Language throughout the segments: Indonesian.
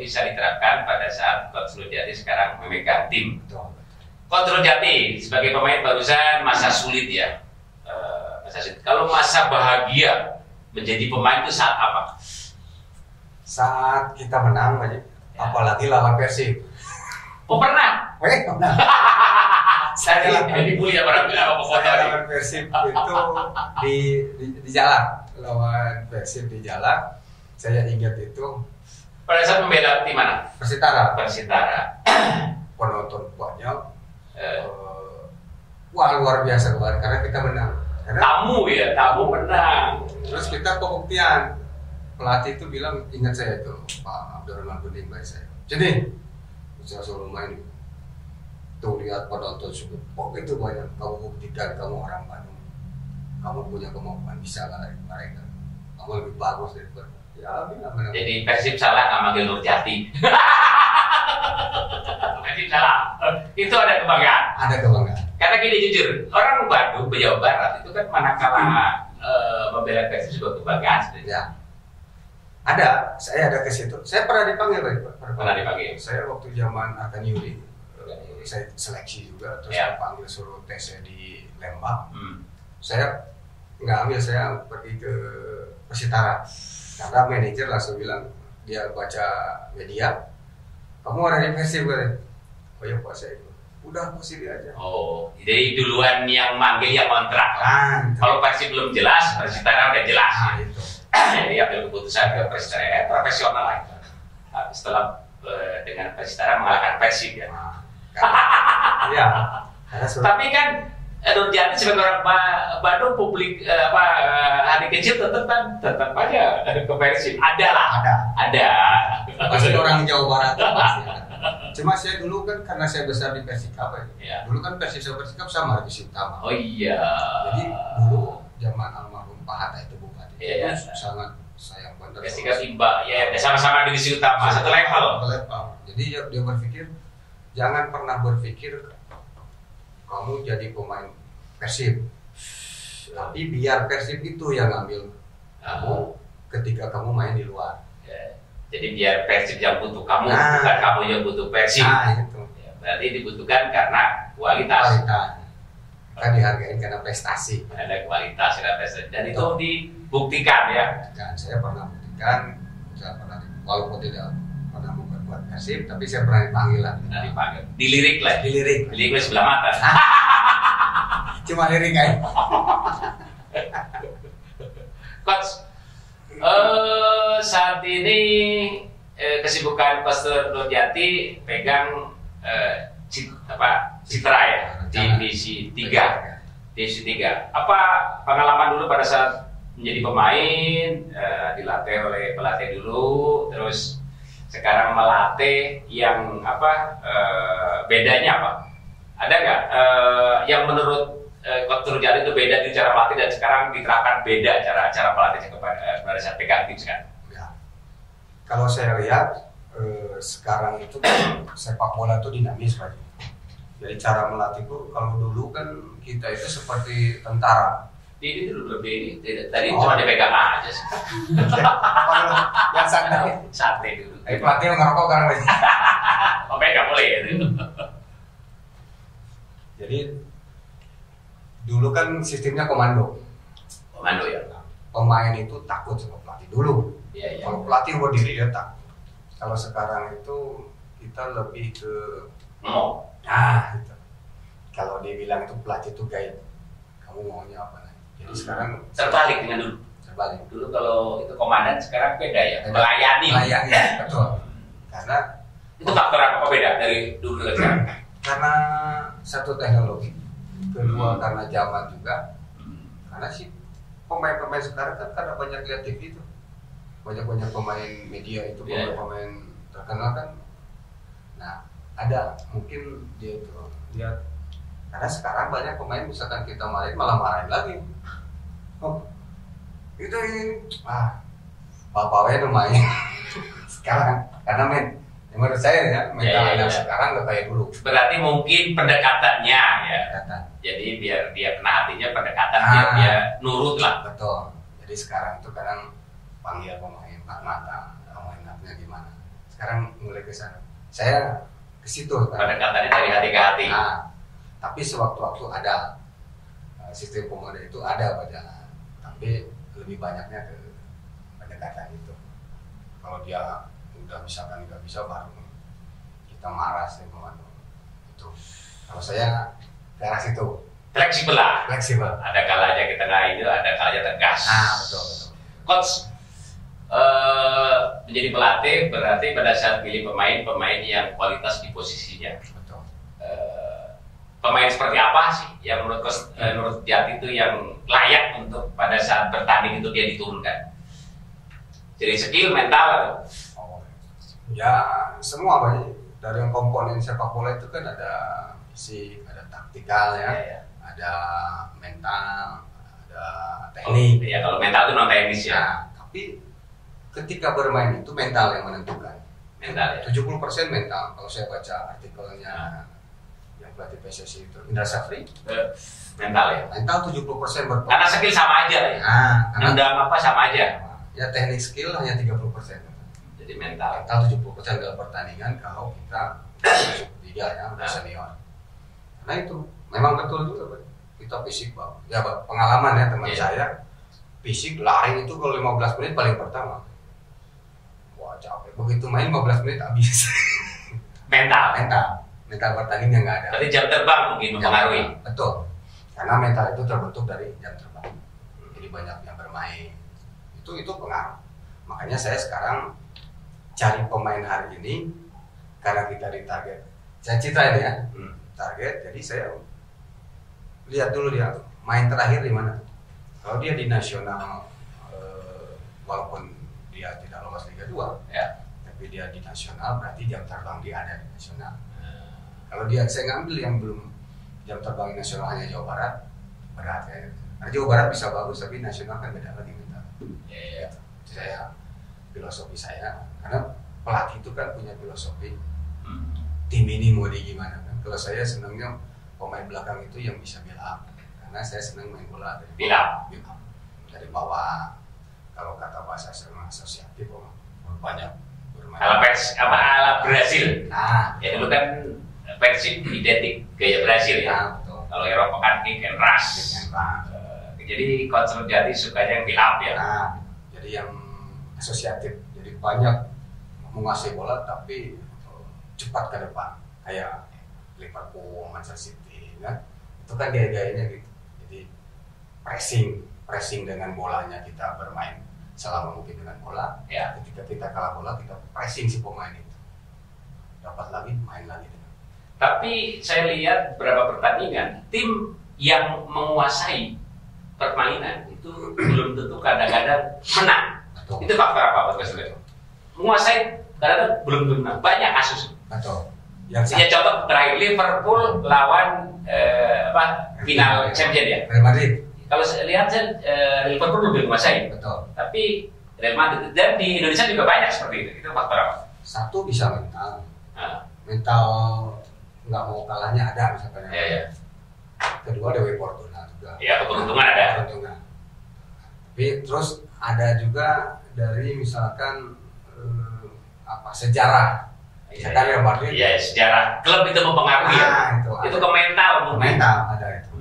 bisa diterapkan pada saat Coach Rujati sekarang memegang tim. Betul. Coach Rujati sebagai pemain barusan masa sulit ya. Masa sulit. Kalau masa bahagia menjadi pemain itu saat apa? Saat kita menang aja, apalagi lawan Persib. Oh pernah? Pernah. Saya dibully ya barang apa foto Saya lawan Persib itu di jalan, lawan Persib di jalan. Saya ingat itu pada saat membela tim mana? Persitara. Penonton banyak. Wah luar biasa kemarin karena kita menang. Tamu menang. Terus kita pembuktian, pelatih itu bilang, ingat saya itu Pak Abdurrahman Bening baik saya. Jadi saya suruh main. Tuh lihat penonton cukup begitu banyak, kamu buktikan kamu orang Bandung, kamu punya kemampuan bisa lari mereka, kamu lebih bagus daripada ya benar. Jadi Persib salah nggak manggil Nurjati. Persib salah. Itu ada kebanggaan. Ada kebanggaan. Karena gini jujur, orang Bandung, Jawa Barat itu kan manakala membela Persib sebuah kebanggaan sebenarnya. Ya. Ada, saya ada ke situ. Saya pernah dipanggil Pak. Pernah dipanggil. Saya waktu zaman akan Yuli. Saya seleksi juga, terus saya panggil suruh tes di Lembang. Saya nggak ambil, saya pergi ke Persitara karena manajer langsung bilang, dia baca media, kamu ada di Persib kan? Oh ya Pak, saya udah posisi aja. Oh, jadi duluan yang manggil yang kontrak. Kalau Persib belum jelas, Persitara udah jelas. Itu. Jadi ambil keputusan ke Persitara, profesional lah itu. Setelah dengan Persitara mengalahkan Persib ya. Ya. Tapi kan Nurjati sebagai orang Bandung publik hari kecil tetap aja ke Persib. Ada. Pasti orang Jawa Barat pasti ada. Cuma saya dulu kan karena saya besar di Persikap ya. Dulu kan Persib Persikap sama Divisi Utama. Oh iya. Jadi dulu zaman almarhum Pak Hatta itu bupati itu sangat sayang benar. Persikap Imba ya sama-sama Divisi Utama satu level. Jadi dia berpikir, jangan pernah berpikir kamu jadi pemain Persib, tapi biar Persib itu yang ngambil kamu ketika kamu main di luar. Jadi biar Persib yang butuh kamu, bukan kamu yang butuh Persib. Itu. Berarti dibutuhkan karena kualitas. Kan dihargain karena prestasi. Ada kualitas, ada prestasi. Dan itu dibuktikan ya. Dan saya pernah buktikan, walaupun tidak pernah memperkuat Persib, tapi saya pernah dipanggil lah. Dilirik sebelah mata. Cuma lirik aja. Coach, saat ini kesibukan Coach Nurjati pegang Citra ya, divisi 3. Apa pengalaman dulu pada saat menjadi pemain, dilatih oleh pelatih dulu, terus sekarang melatih yang bedanya apa? Ada nggak yang menurut Coach Nurjati itu beda di cara melatih dan sekarang diterapkan beda cara melatihnya pada saat pegang tim sekarang? Ya. Kalau saya lihat sekarang itu sepak bola itu dinamis Pak. Jadi cara melatih itu kalau dulu kan kita itu seperti tentara. Ini dulu lebih tadi cuma dipegang aja sih. Yang santai dulu. Pelatih ngerokok kan Pak. Pegang boleh ya. Jadi dulu kan sistemnya komando ya. Pemain itu takut sama pelatih dulu. Iya. Kalau pelatih berdiri dia takut. Kalau sekarang itu kita lebih ke gitu. Kalau dia bilang itu pelatih itu guide, kamu maunya apa nih? Jadi sekarang terbalik dengan dulu. Dulu kalau itu komandan, sekarang beda ya. Melayani, betul. Karena itu faktor apa beda dari dulu ke sekarang? Karena satu teknologi, kedua karena zaman juga. Karena sih pemain-pemain sekarang kan karena banyak lihat TV itu, banyak pemain media itu, pemain terkenal kan. Nah ada mungkin dia itu lihat, karena sekarang banyak pemain misalkan kita malah marahin lagi. Itu ini bapaknya tuh main sekarang karena menurut saya ya mental sekarang nggak kayak dulu. Berarti mungkin pendekatannya ya. Jadi biar dia kena hatinya pendekatan, biar dia nurut lah. Betul. Jadi sekarang itu kadang panggil pemain Pak Mata, kamu enaknya gimana? sekarang mulai ke sana. Saya ke situ. Pendekatannya dari hati ke hati. Nah, tapi sewaktu-waktu ada sistem pemodal itu ada pada, tapi lebih banyaknya ke pendekatan itu. Kalau dia udah misalkan nggak bisa, baru kita marah sih itu. Kalau saya ke arah situ. Fleksibel lah. Fleksibel. Ada kalanya kita nggak itu, ada kalanya tegas. Betul. Coach, menjadi pelatih berarti pada saat pilih pemain yang kualitas di posisinya. Betul. Pemain seperti apa sih yang menurut Jati itu yang layak untuk pada saat bertanding itu dia diturunkan? Jadi skill, mental. Ya semua banyak. Dari yang komponen sepak bola itu kan ada fisik, ada taktikal ya. Ada mental, ada teknik. Ya kalau mental itu non teknis ya. Tapi ketika bermain itu mental yang menentukan. Mental ya. 70% mental. Kalau saya baca artikelnya yang pelatih PSSI itu Indra Safri, mental ya. Mental 70% berpengaruh. Karena skill sama aja ya. Nendang apa sama aja. Ya teknik skill hanya 30%. Jadi mental 70% dalam pertandingan kalau kita masuk liga ya, udah senior. Karena itu memang betul juga, kita fisik bang. Ya pengalaman ya teman saya, fisik lari itu kalau 15 menit paling pertama. Wah capek. Begitu main 15 menit habis. Mental pertandingan nggak ada. Berarti jam terbang mungkin mempengaruhi. Betul. Karena mental itu terbentuk dari jam terbang. Jadi banyak yang bermain. Itu pengaruh. Makanya saya sekarang cari pemain hari ini karena kita di target. Saya ceritain ya. Target. Jadi saya lihat dulu dia main terakhir di mana. Kalau dia di nasional, walaupun dia tidak lolos Liga 2, tapi dia di nasional berarti jam terbang dia ada di nasional. Kalau dia saya ngambil yang belum jam terbang nasional hanya Jawa Barat, berat ya. Karena Jawa Barat bisa bagus tapi nasional kan beda lagi kita. Itu saya filosofi saya. Karena pelatih itu kan punya filosofi. Tim ini mau di gimana kan? Kalau saya senangnya pemain belakang itu yang bisa build up. Karena saya senang main bola dari build up dari bawah. Kalau kata bahasa asosiatif, banyak bermain. Ala Brasil. Ya dulu kan Persib identik gaya Brasil ya. Kalau Eropa kan kick and rush. Jadi coach Jati sukanya yang build up ya. Jadi yang asosiatif. Jadi banyak menguasai bola tapi cepat ke depan. Kayak Liverpool, Manchester City, kan? Itu kan gaya-gayanya gitu. Jadi pressing dengan bolanya kita bermain selama mungkin dengan bola. Ketika kita kalah bola kita pressing si pemain itu. Dapat lagi, main lagi. Tapi saya lihat beberapa pertandingan tim yang menguasai permainan itu belum tentu kadang-kadang menang. Betul. Itu faktor apa Pak Presiden? Menguasai kadang-kadang belum tentu menang. Banyak kasus. Betul. Ya contoh terakhir Liverpool lawan final Champion ya. Real Madrid. Kalau saya lihat Liverpool lebih menguasai. Betul. Tapi Real Madrid dan di Indonesia juga banyak seperti itu. Itu faktor apa? Satu bisa mental. Mental nggak mau kalahnya ada misalkan. Kedua Dewi Fortuna juga. Ya keberuntungan ada. Keberuntungan. Tapi terus ada juga dari misalkan sejarah. Misalkan Real Madrid. Iya sejarah klub itu mempengaruhi itu ke mental mungkin. Mental ada itu.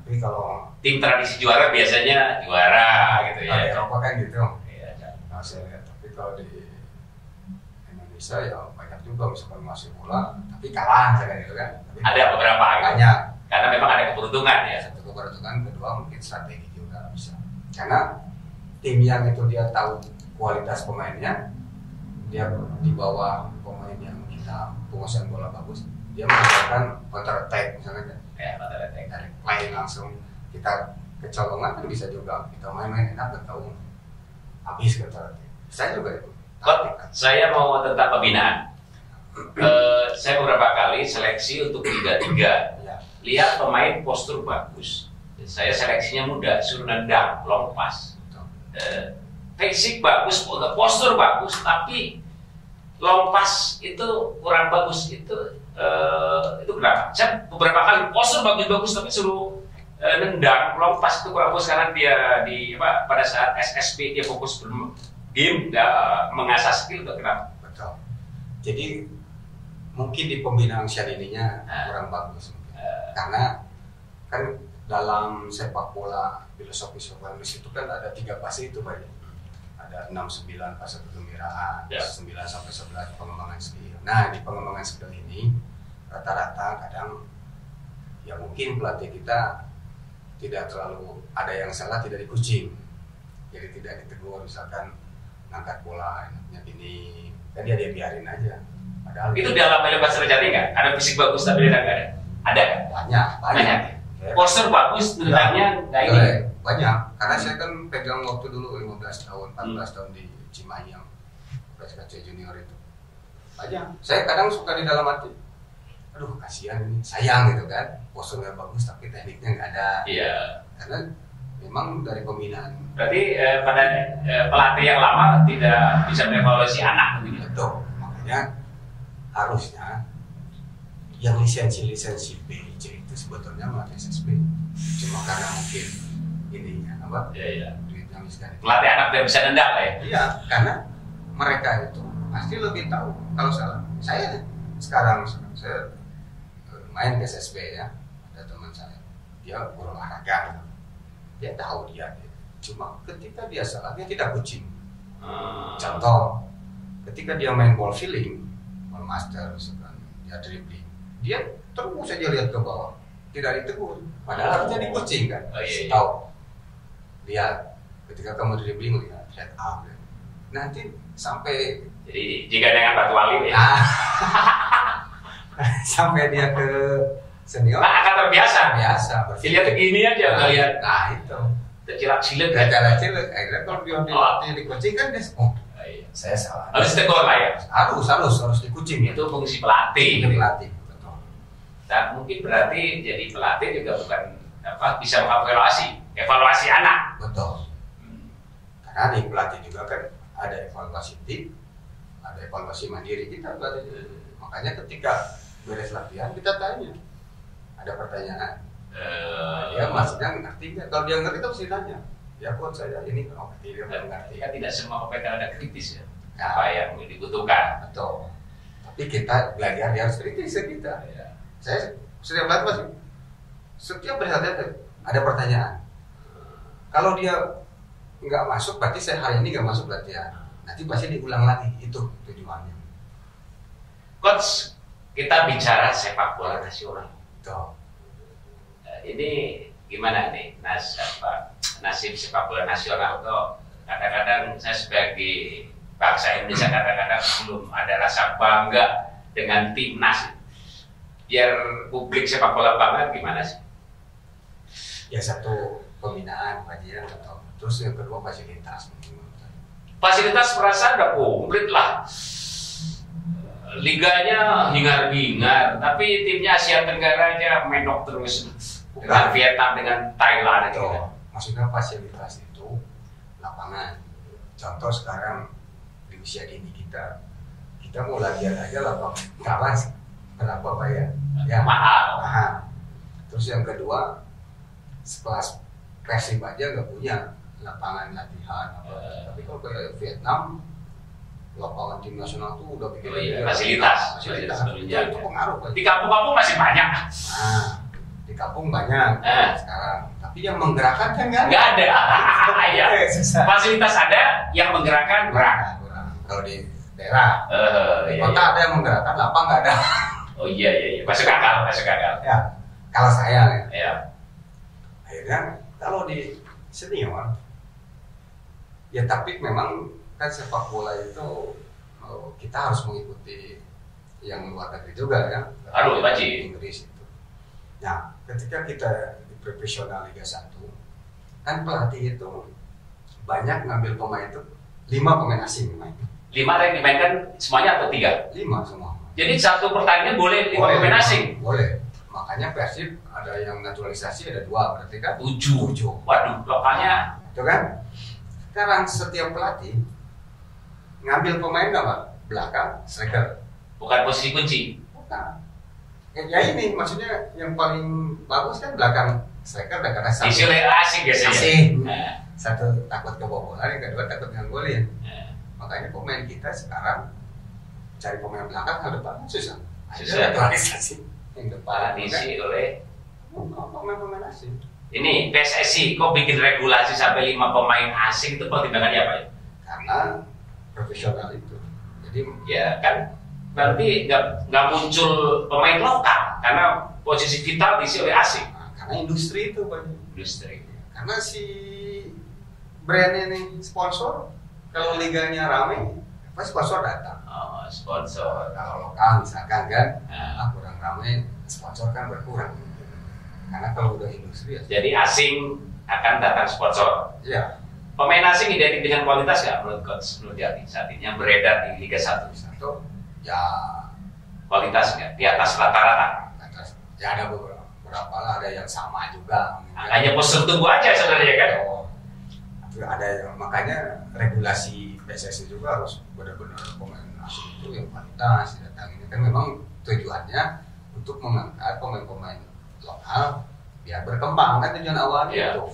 Tapi kalau tim tradisi juara biasanya juara gitu ya. Eropa kan gitu. Nah, saya lihat. Tapi kalau di Indonesia ya banyak juga misalkan masih bola tapi kalah misalkan gitu kan. Tapi ada beberapa banyak. Karena memang ada keberuntungan ya. Satu keberuntungan, kedua mungkin strategi juga bisa. Karena tim yang itu dia tahu kualitas pemainnya, dia di bawah pemain yang kita penguasaan bola bagus, dia menggunakan counter attack misalnya kan. Counter attack dari play langsung kita kecolongan kan bisa juga kita main-main enak dan tahu habis counter attack. Saya juga itu. Saya mau tentang pembinaan. Saya beberapa kali seleksi untuk Liga 3. Lihat pemain postur bagus. Saya seleksinya muda, suruh nendang, long pass. Fisik bagus, postur bagus, tapi long pass itu kurang bagus. Itu kenapa? Saya beberapa kali postur bagus-bagus tapi suruh nendang, long pass itu kurang bagus karena dia pada saat SSB dia fokus game, mengasah skill itu kenapa? Betul. Jadi mungkin di pembinaan Syahrini-nya kurang bagus karena kan dalam sepak bola filosofi sepak bola itu kan ada 3 fase itu Pak. Ada 6-9 fase kegembiraan, 9 sampai 11 pengembangan skill. Nah di pengembangan skill ini rata-rata kadang ya mungkin pelatih kita tidak terlalu ada yang salah, tidak dikucing, jadi tidak ditegur, misalkan ngangkat bola enaknya gini kan dia biarin aja. Padahal itu dalam elevasi terjadi nggak? Ada fisik bagus tapi dia nggak ada? Ada? Banyak. Postur bagus, tendangnya nggak ini? Banyak, karena saya kan pegang waktu dulu 15 tahun, 14 tahun di Cimahi yang PSKC junior itu. Banyak, saya kadang suka di dalam hati, aduh kasihan ini, sayang gitu kan, posturnya bagus tapi tekniknya nggak ada. Iya. Karena memang dari pembinaan. Berarti pada pelatih yang lama tidak bisa mengevaluasi anak begitu. Betul, makanya harusnya yang lisensi B, C itu sebetulnya melatih SSB. Cuma karena mungkin ininya apa? Iya. Duitnya miskin. Melatih anak biar bisa nendang lah ya. Iya, karena mereka itu pasti lebih tahu kalau salah. Saya sekarang saya main ke SSB ya, ada teman saya, dia guru olahraga, dia tahu dia. Cuma ketika dia salah dia tidak kucing. Contoh, ketika dia main ball filling, ball master, misalkan dia dribbling, dia terus saja lihat ke bawah, tidak ditegur. Padahal harusnya dikucing kan. Tahu, lihat ketika kamu dribbling lihat head up, nanti sampai. Jadi jika dengan batu wali ya. Sampai dia ke senior. Nah, akan terbiasa. Biasa. Lihat gini aja, lihat. Nah itu. Tercilak cilik. Akhirnya kalau dia dilatih di kucing kan dia, saya salah. Harus tegur lah ya. Harus dikucing. Itu fungsi pelatih. Pelatih, betul. Dan mungkin berarti jadi pelatih juga bukan bisa evaluasi anak. Betul. Karena di pelatih juga kan ada evaluasi tim, ada evaluasi mandiri kita pelatih. Makanya ketika beres latihan kita tanya, ada pertanyaan. Ya maksudnya ngerti nggak? Kalau dia ngerti kita mesti nanya. Ya coach saya ini ngerti, dia belum ngerti. Kan tidak semua pemain ada kritis ya. Apa yang dibutuhkan. Betul. Tapi kita belajar dia harus kritis kita. Ya. Saya sudah belajar pasti. Setiap bersahabat ada pertanyaan. Kalau dia nggak masuk, berarti saya hari ini nggak masuk latihan. Nanti pasti diulang lagi. Itu tujuannya. Coach, kita bicara sepak bola nasional. Betul. Ini gimana nih nasib sepak bola nasional tuh? Kadang-kadang saya sebagai bangsa Indonesia kadang-kadang belum ada rasa bangga dengan timnas. Biar publik sepak bola bangga gimana sih? Ya satu pembinaan kajian atau terus yang kedua fasilitas. Fasilitas perasaan udah komplit lah. Liganya hingar-bingar, tapi timnya Asia Tenggara aja menok terus. Bukan Vietnam dengan Thailand gitu. Maksudnya fasilitas itu lapangan. Contoh sekarang di usia dini kita mau latihan aja lapangan kalah berapa bayar? Ya mahal. Terus yang kedua sekelas Persib aja nggak punya lapangan latihan apa. Tapi kalau kayak Vietnam lapangan tim nasional tuh udah bikin fasilitas. Itu pengaruh. Di kampung-kampung masih banyak. Di kampung banyak sekarang, tapi yang menggerakkan kan nggak ada. Ya. Fasilitas ada, yang menggerakkan kurang. Kalau di daerah, kota ada yang menggerakkan, lapang nggak ada. Oh iya, masuk akal. Ya, kalau saya ya. Akhirnya kalau di senior, ya tapi memang kan sepak bola itu kita harus mengikuti yang luar negeri juga ya. Harus wajib. Inggris itu. Nah, ketika kita di profesional Liga 1, kan pelatih itu banyak ngambil pemain itu 5 pemain asing main. 5 yang dimainkan semuanya atau 3? 5 semua. Jadi satu pertandingan boleh 5 pemain asing? Boleh. Makanya Persib ada yang naturalisasi ada 2, berarti kan 7. Waduh, lokalnya. Itu kan. Sekarang setiap pelatih ngambil pemain apa? Belakang, striker. Bukan posisi kunci. Bukan. Ya ini maksudnya yang paling bagus kan belakang striker dan karena satu. Istilah asing biasanya. Asing. Satu takut kebobolan, yang kedua takut ngegolin. Makanya pemain kita sekarang cari pemain belakang ke depan susah. Susah. Naturalisasi yang depan diisi oleh pemain asing. Ini PSSI kok bikin regulasi sampai 5 pemain asing itu pertimbangannya apa ya? Karena profesional itu. Jadi Ya kan berarti nggak muncul pemain lokal karena posisi vital diisi oleh asing. karena industri itu banyak. Industri. Karena si brand ini sponsor, kalau liganya rame, apa sponsor datang. Oh, sponsor. Kalau lokal misalkan kan, Nah. kurang rame, sponsor kan berkurang. Karena kalau udah industri ya. Jadi asing akan datang sponsor. Ya, Pemain asing identik dengan kualitas nggak menurut coach Nurjati saat ini yang beredar di Liga 1? satu, ya Kualitas nggak di atas rata-rata? atas, ya ada beberapa lah, ada yang sama juga. Hanya postur tubuh aja sebenarnya kan? Tapi ada yang, makanya regulasi PSSI juga harus benar-benar pemain asing itu yang kualitas datang ini kan memang tujuannya untuk mengangkat pemain-pemain lokal biar berkembang kan tujuan awalnya Iya. itu.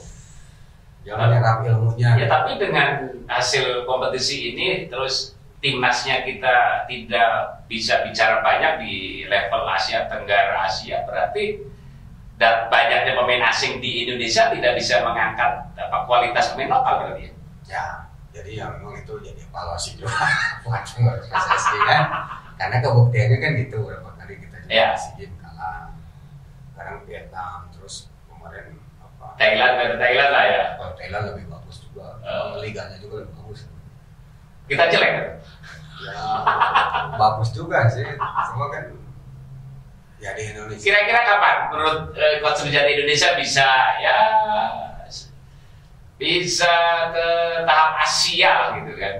Jangan nyerap ilmunya. Ya tapi dengan hasil kompetisi ini terus timnasnya kita tidak bisa bicara banyak di level Asia Tenggara Asia, berarti banyaknya pemain asing di Indonesia tidak bisa mengangkat kualitas pemain lokal berarti ya? Ya, jadi ya memang itu jadi evaluasi juga buat pengurus PSSI kan. Karena kebuktiannya kan gitu, berapa kali kita juga Ya. SEA Games kalah. Sekarang Vietnam, terus kemarin apa? Thailand lah ya. Kalau Thailand lebih bagus juga, liganya juga lebih bagus. Kita jelek kan? Ya, bagus juga sih. Semua kan ya di Indonesia. Kira-kira kapan menurut coach Nurjati Indonesia bisa ke tahap Asia lah gitu kan?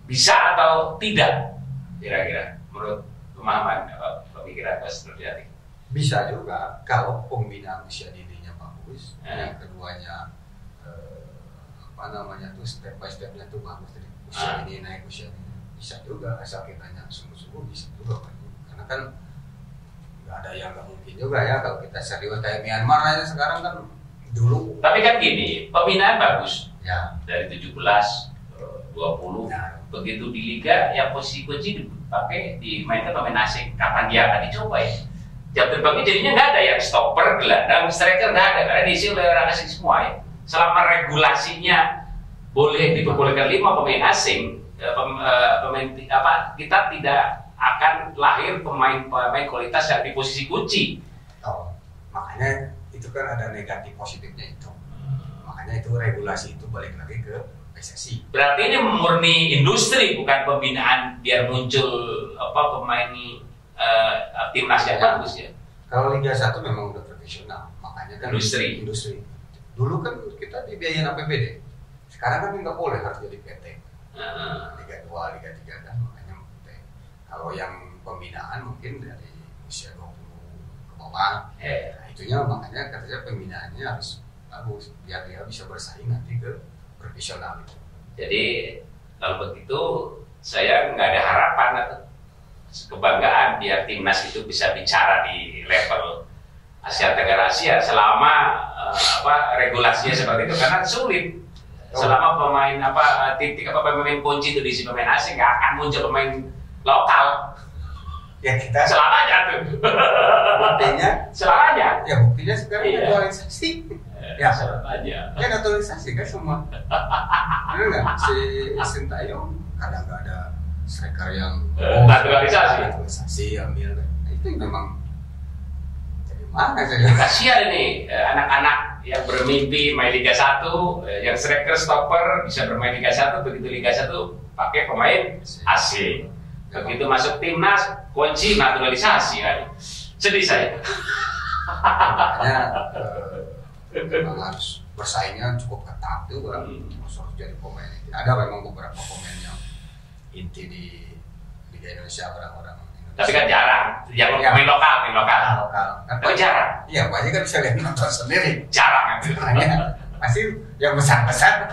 Bisa atau tidak? Kira-kira menurut pemahaman pemikiran coach Nurjati. Bisa juga kalau pembinaan usia dininya bagus, Ya. yang keduanya apa namanya tuh step by stepnya tuh bagus dari usia ini naik usia ini bisa juga asal kitanya sungguh-sungguh bisa juga Pak. Karena kan nggak ada yang nggak mungkin juga ya kalau kita serius kayak Myanmar aja sekarang kan dulu Tapi kan gini, pembinaan bagus ya dari 17, 20, Nah. begitu di liga yang posisi kunci dipakai dimainkan pemain asing. Kapan dia akan dicoba ya? Jam terbangnya jadinya nggak ada yang stopper, gelandang, striker nggak ada karena diisi oleh orang asing semua ya. Selama regulasinya boleh diperbolehkan 5 pemain asing, kita tidak akan lahir pemain kualitas yang di posisi kunci. oh, makanya itu kan ada negatif positifnya itu makanya itu regulasi itu balik lagi ke PSSI. Berarti ini murni industri bukan pembinaan biar muncul pemain timnas yang bagus ya. Kalau Liga 1 memang udah profesional, makanya kan Industri. Dulu kan kita dibiayain APBD, sekarang kan nggak boleh harus jadi PT. Liga 2, Liga 3 kan makanya PT. Kalau yang pembinaan mungkin dari usia 20 ke bawah, nah, itunya makanya katanya pembinaannya harus bagus biar dia bisa bersaing nanti ke profesional itu. Jadi kalau begitu saya nggak ada harapan atau kebanggaan biar timnas itu bisa bicara di level Asia Tenggara Asia selama regulasinya seperti itu karena sulit. Selama pemain pemain kunci itu diisi pemain asing nggak akan muncul pemain lokal. Ya kita Selamanya tuh. buktinya, Selamanya. ya buktinya sekarang Iya. naturalisasi. Ya, Selamanya. ya naturalisasi kan semua. Benar nggak? Si Sintayong kadang nggak ada striker yang naturalisasi ambil. Nah, itu memang dari mana saja? Kasihan ini anak-anak yang bermimpi main Liga 1, yang striker stopper bisa bermain Liga 1, begitu Liga 1 pakai pemain asing. Begitu masuk timnas, kunci naturalisasi kan. Sedih saya. Makanya memang harus bersaingnya cukup ketat juga. Harus jadi pemain. Ada memang beberapa pemain yang inti di Liga Indonesia, orang-orang Indonesia. Tapi kan jarang. Yang pemain lokal. lokal. Tapi jarang. Iya, banyak kan bisa lihat nonton sendiri. Jarang itu. Makanya pasti yang besar-besar.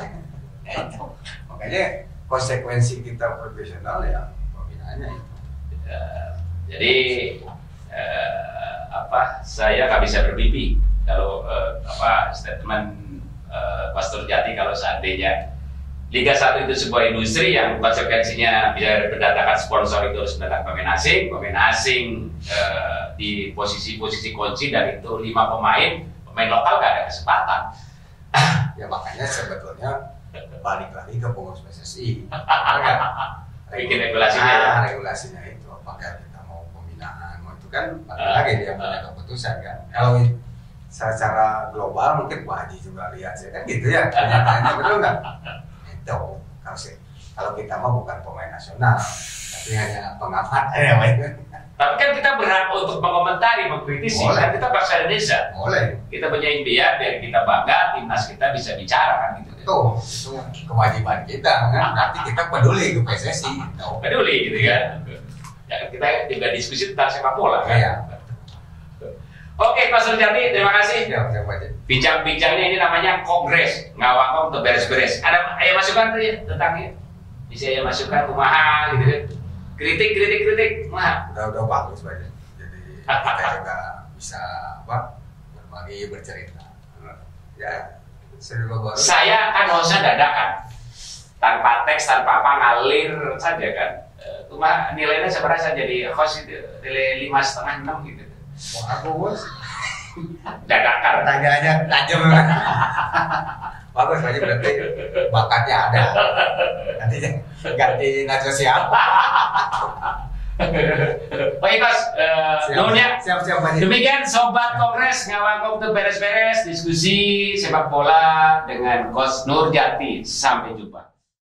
Makanya konsekuensi kita profesional ya pembinaannya itu. Jadi saya nggak bisa bermimpi kalau statement Pastor Jati kalau seandainya Liga 1 itu sebuah industri yang konsekuensinya biar berdatangkan sponsor itu harus mendatangkan pemain asing di posisi-posisi kunci, dan itu 5 pemain lokal gak ada kesempatan. Ya makanya sebetulnya balik lagi ke pengurus PSSI. Bikin regulasinya. Regulasinya itu apakah kita mau pembinaan, mau itu kan balik lagi dia punya keputusan kan. Kalau secara global mungkin Pak Haji juga lihat sih kan gitu ya, kenyataannya betul nggak? Itu kalau kita mah bukan pemain nasional, tapi hanya pengamat ya. Tapi kan kita berhak untuk mengomentari, mengkritisi. Kan kita bangsa Indonesia. Boleh. Kita punya impian biar kita bangga, timnas kita bisa bicara kan gitu. Itu kewajiban kita kan. Nanti kita peduli ke PSSI. Peduli gitu kan. Ya, kita juga diskusi tentang sepak bola kan. Iya. Oke, Pak Suryati, terima kasih. Ya, Bincang-bincangnya ini namanya kongres, ngawang untuk beres-beres. Ada masukan tuh ya tentang ini? Bisa ya masukan kumaha gitu kan? Kritik, kumaha? Udah bagus aja. Jadi kita juga bisa berbagi, bercerita. Ya, saya kan hostnya dadakan, tanpa teks, tanpa apa, ngalir saja kan. Cuma nilainya seberapa jadi host itu nilai 5,5, 6 gitu. Wah, aku bos. Dadakan. Pertanyaannya tajam. Bagus aja berarti bakatnya ada. Nanti ganti Nacho siapa? Baik Mas, nuhunnya. Siap. Demikian Sobat Kongres ngawang untuk beres-beres diskusi sepak bola dengan Coach Nurjati. Sampai jumpa.